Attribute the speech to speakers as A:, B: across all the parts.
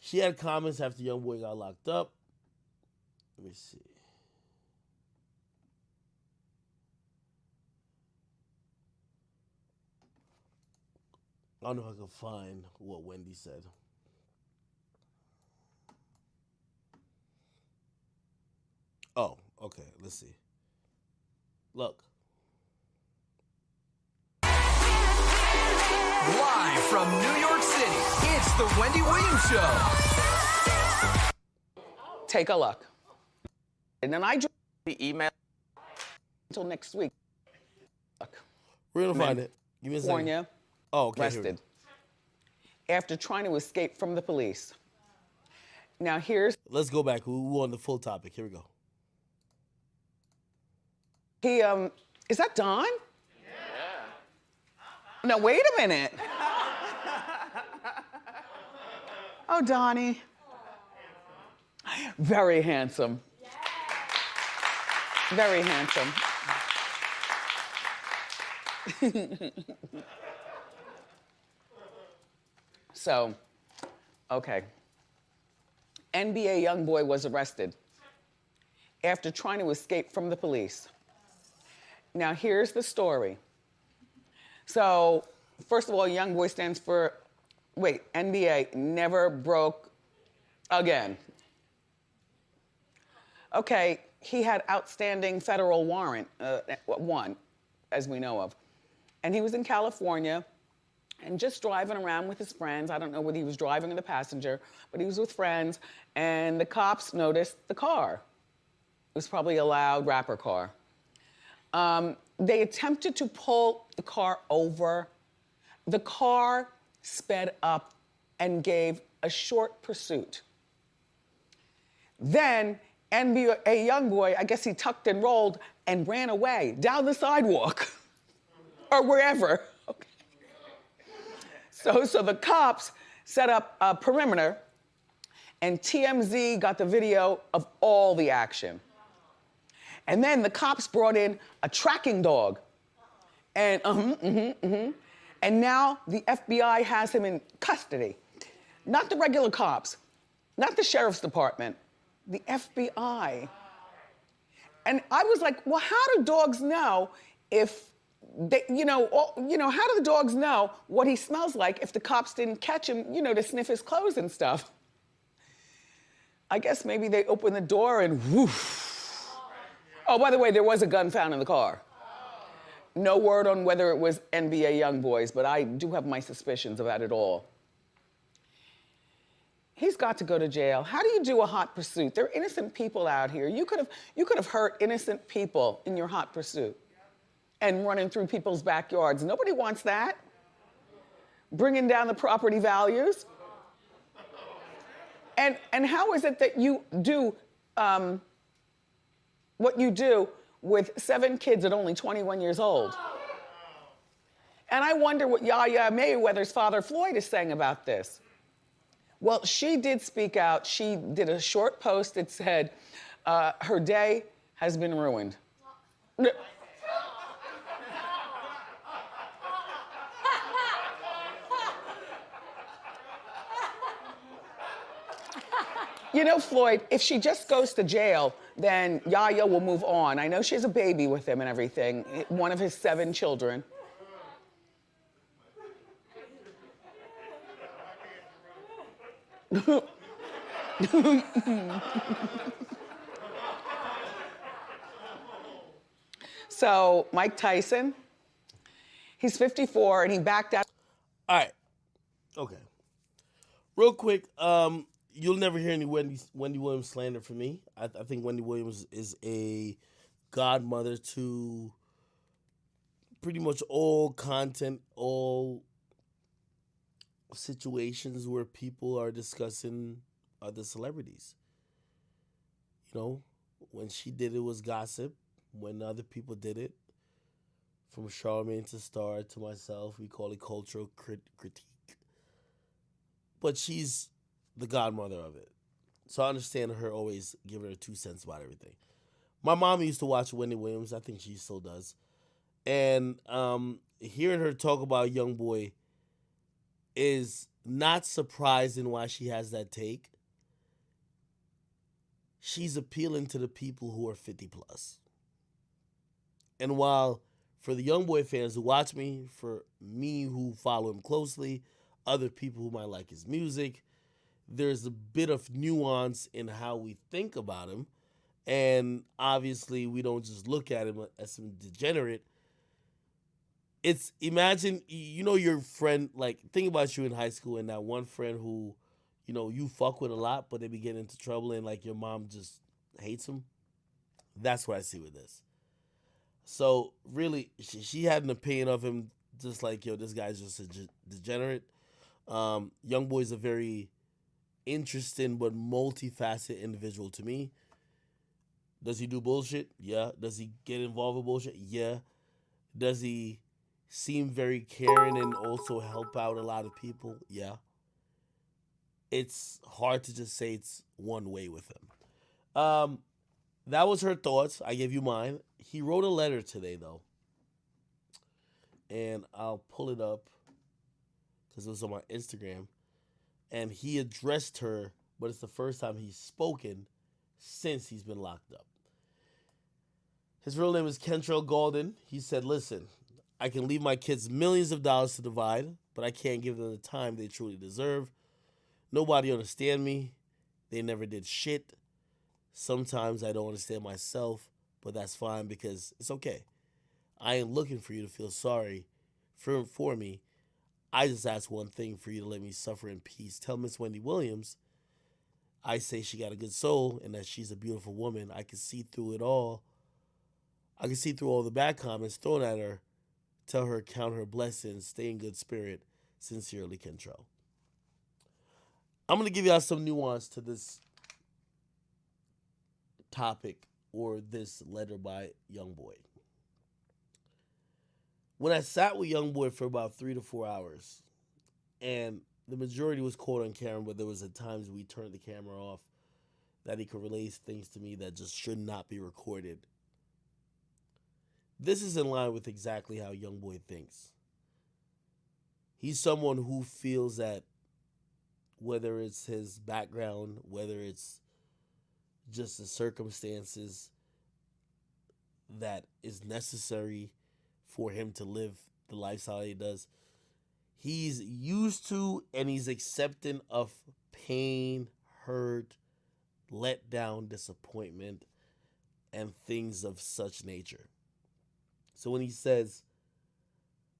A: She had comments after Youngboy got locked up. Let me see. I don't know if I can find what Wendy said. Oh, okay. Let's see. Look.
B: Live from New York City, it's the Wendy Williams Show.
C: Take a look. And then I the email until next week. Look.
A: We're going to find it. Give me a second.
C: California,
A: Oh, okay.
C: arrested after trying to escape from the police. Now here's...
A: Let's go back. We on the full topic. Here we go.
C: He, is that Don? Yeah. No, wait a minute. Oh, Donnie. Very handsome. Very handsome. So, okay. NBA Youngboy was arrested after trying to escape from the police. Now, here's the story. So, first of all, Youngboy stands for, NBA, never broke again. Okay, he had outstanding federal warrant, one, as we know of. And he was in California and just driving around with his friends. I don't know whether he was driving or the passenger, but he was with friends, and the cops noticed the car. It was probably a loud rapper car. They attempted to pull the car over. The car sped up and gave a short pursuit. Then NBA Youngboy, I guess he tucked and rolled and ran away down the sidewalk or wherever. Okay. So the cops set up a perimeter, and TMZ got the video of all the action. And then the cops brought in a tracking dog. And And now the FBI has him in custody. Not the regular cops, not the sheriff's department, the FBI. And I was like, well, how do dogs know if they, how do the dogs know what he smells like if the cops didn't catch him, to sniff his clothes and stuff? I guess maybe they opened the door and whoosh. Oh, by the way, there was a gun found in the car. No word on whether it was NBA Youngboys, but I do have my suspicions about it all. He's got to go to jail. How do you do a hot pursuit? There are innocent people out here. You could have hurt innocent people in your hot pursuit and running through people's backyards. Nobody wants that. Bringing down the property values. And how is it that you do what you do with 7 kids at only 21 years old? And I wonder what Yaya Mayweather's father Floyd is saying about this. Well, she did speak out. She did a short post that said her day has been ruined. Floyd, if she just goes to jail, then Yaya will move on. I know she has a baby with him and everything, one of his 7 children. So, Mike Tyson, he's 54 and he backed out.
A: All right. Okay. Real quick, you'll never hear any Wendy Williams slander from me. I think Wendy Williams is a godmother to pretty much all content, all situations where people are discussing other celebrities. When she did it was gossip. When other people did it, from Charlamagne to Star to myself, we call it cultural critique. But she's the godmother of it. So I understand her always giving her 2 cents about everything. My mom used to watch Wendy Williams. I think she still does. And hearing her talk about Youngboy is not surprised in why she has that take. She's appealing to the people who are 50 plus. And while for the Youngboy fans who watch me, for me who follow him closely, other people who might like his music, there's a bit of nuance in how we think about him. And obviously, we don't just look at him as some degenerate. It's imagine, your friend, like, think about you in high school and that one friend who, you fuck with a lot, but they be getting into trouble and, like, your mom just hates him. That's what I see with this. So, really, she had an opinion of him just like, yo, this guy's just a degenerate. Youngboy's a very interesting but multifaceted individual to me. Does he do bullshit? Yeah. Does he get involved with bullshit? Yeah. Does he seem very caring and also help out a lot of people? Yeah. It's hard to just say it's one way with him. That was her thoughts. I gave you mine. He wrote a letter today, though. And I'll pull it up because it was on my Instagram. And he addressed her, but it's the first time he's spoken since he's been locked up. His real name is Kentrell Golden. He said, listen, I can leave my kids millions of dollars to divide, but I can't give them the time they truly deserve. Nobody understand me. They never did shit. Sometimes I don't understand myself, but that's fine because it's okay. I ain't looking for you to feel sorry for me. I just ask one thing, for you to let me suffer in peace. Tell Miss Wendy Williams I say she got a good soul and that she's a beautiful woman. I can see through it all. I can see through all the bad comments thrown at her. Tell her count her blessings, stay in good spirit. Sincerely, Kentrell. I'm going to give y'all some nuance to this topic or this letter by Youngboy. When I sat with Youngboy for about 3 to 4 hours, and the majority was caught on camera, but there was at times we turned the camera off, that he could relate things to me that just should not be recorded. This is in line with exactly how Youngboy thinks. He's someone who feels that whether it's his background, whether it's just the circumstances that is necessary for him to live the lifestyle he does, he's used to and he's accepting of pain, hurt, letdown, disappointment, and things of such nature. So when he says,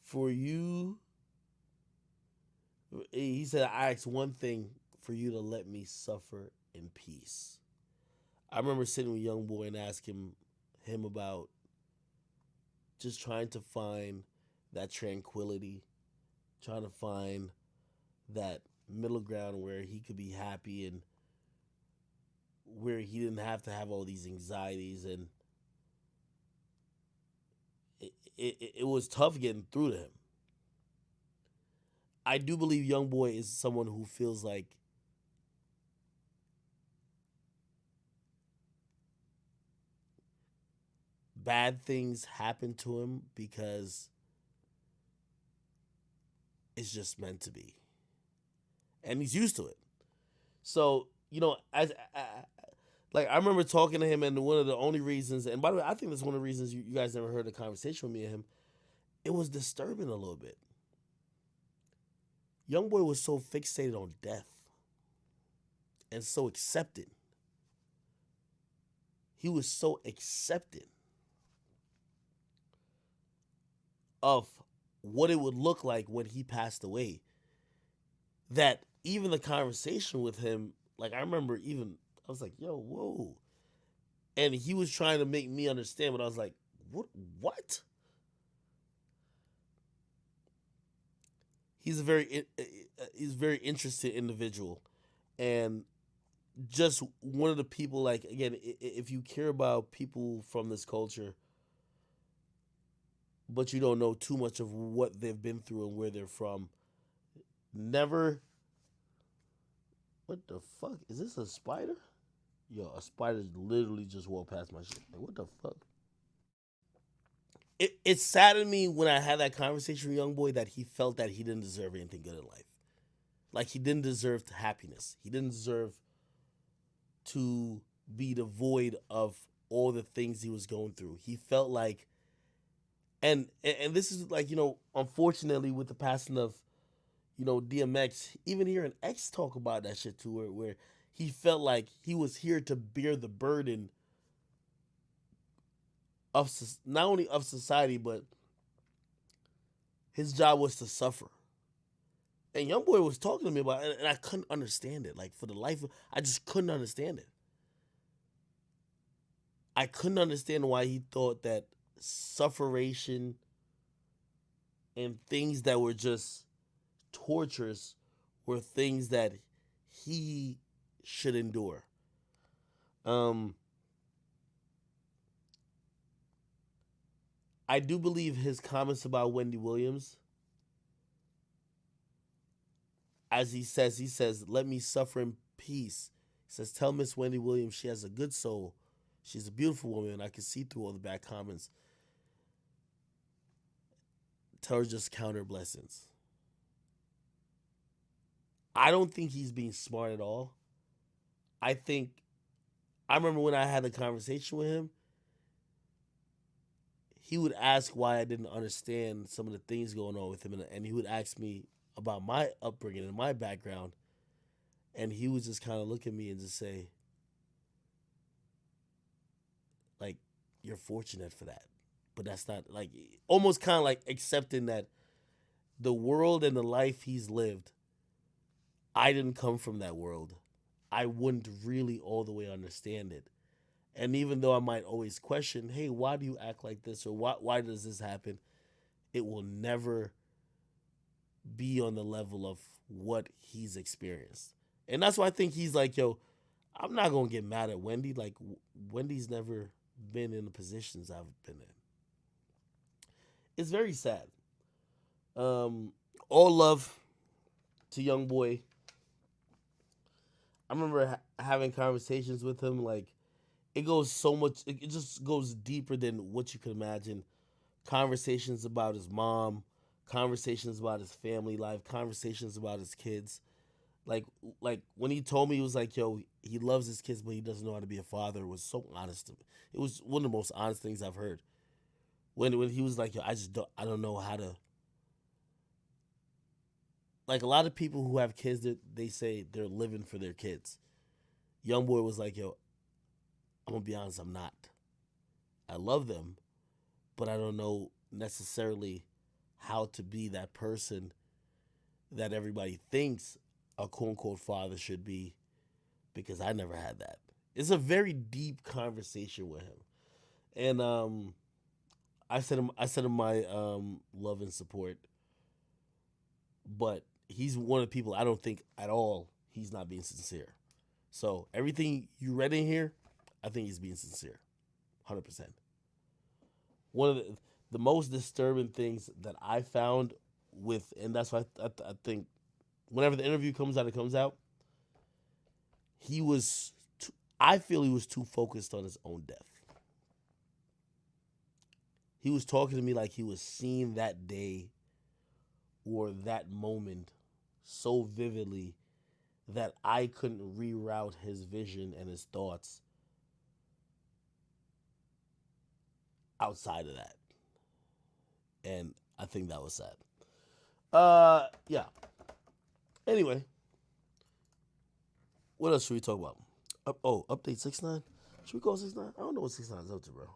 A: for you, he said, I ask one thing, for you to let me suffer in peace. I remember sitting with Youngboy and asking him about just trying to find that tranquility, trying to find that middle ground where he could be happy and where he didn't have to have all these anxieties. And it was tough getting through to him. I do believe Youngboy is someone who feels like bad things happen to him because it's just meant to be. And he's used to it. So, I remember talking to him, and one of the only reasons, and by the way, I think that's one of the reasons you guys never heard a conversation with me and him, it was disturbing a little bit. Youngboy was so fixated on death and so accepted. He was so accepted of what it would look like when he passed away that even the conversation with him, like, I remember even, I was like, yo, whoa. And he was trying to make me understand, but I was like, what? He's a very interesting individual. And just one of the people, like, again, if you care about people from this culture, but you don't know too much of what they've been through and where they're from, never... What the fuck? Is this a spider? Yo, a spider literally just walked past my shit. Like, what the fuck? It saddened me when I had that conversation with Youngboy that he felt that he didn't deserve anything good in life. Like he didn't deserve happiness. He didn't deserve to be devoid of all the things he was going through. He felt like, and this is like, unfortunately with the passing of, DMX, even hearing X talk about that shit too, where he felt like he was here to bear the burden of not only of society, but his job was to suffer. And Youngboy was talking to me about it, and I couldn't understand it. Like, for the life of, I just couldn't understand it. I couldn't understand why he thought that sufferation and things that were just tortures were things that he should endure. I do believe his comments about Wendy Williams, as he says, let me suffer in peace. He says, tell Miss Wendy Williams she has a good soul. She's a beautiful woman, and I can see through all the bad comments. Tell her just count her blessings. I don't think he's being smart at all. I remember when I had a conversation with him, he would ask why I didn't understand some of the things going on with him, and he would ask me about my upbringing and my background, and he would just kind of look at me and just say, like, you're fortunate for that. But that's not, like, almost kind of like accepting that the world and the life he's lived, I didn't come from that world. I wouldn't really all the way understand it. And even though I might always question, hey, why do you act like this? Or why does this happen? It will never be on the level of what he's experienced. And that's why I think he's like, yo, I'm not going to get mad at Wendy. Like, Wendy's never been in the positions I've been in. It's very sad. All love to Youngboy. I remember having conversations with him. Like, it goes so much, it just goes deeper than what you could imagine. Conversations about his mom, conversations about his family life, conversations about his kids. Like when he told me, he was like, yo, he loves his kids, but he doesn't know how to be a father. It was so honest to me. It was one of the most honest things I've heard. When he was like, yo, I don't know how to. Like, a lot of people who have kids, they say they're living for their kids. Youngboy was like, yo, I'm going to be honest, I'm not. I love them, but I don't know necessarily how to be that person that everybody thinks a quote-unquote father should be, because I never had that. It's a very deep conversation with him. And I sent him my love and support, but he's one of the people I don't think at all he's not being sincere. So everything you read in here, I think he's being sincere, 100%. One of the most disturbing things that I found with, and that's why I think whenever the interview comes out, it comes out. I feel he was too focused on his own death. He was talking to me like he was seeing that day or that moment so vividly that I couldn't reroute his vision and his thoughts outside of that. And I think that was sad. Yeah. Anyway, what else should we talk about? Update 6ix9ine. Should we call 6ix9ine? I don't know what 6ix9ine is up to, bro.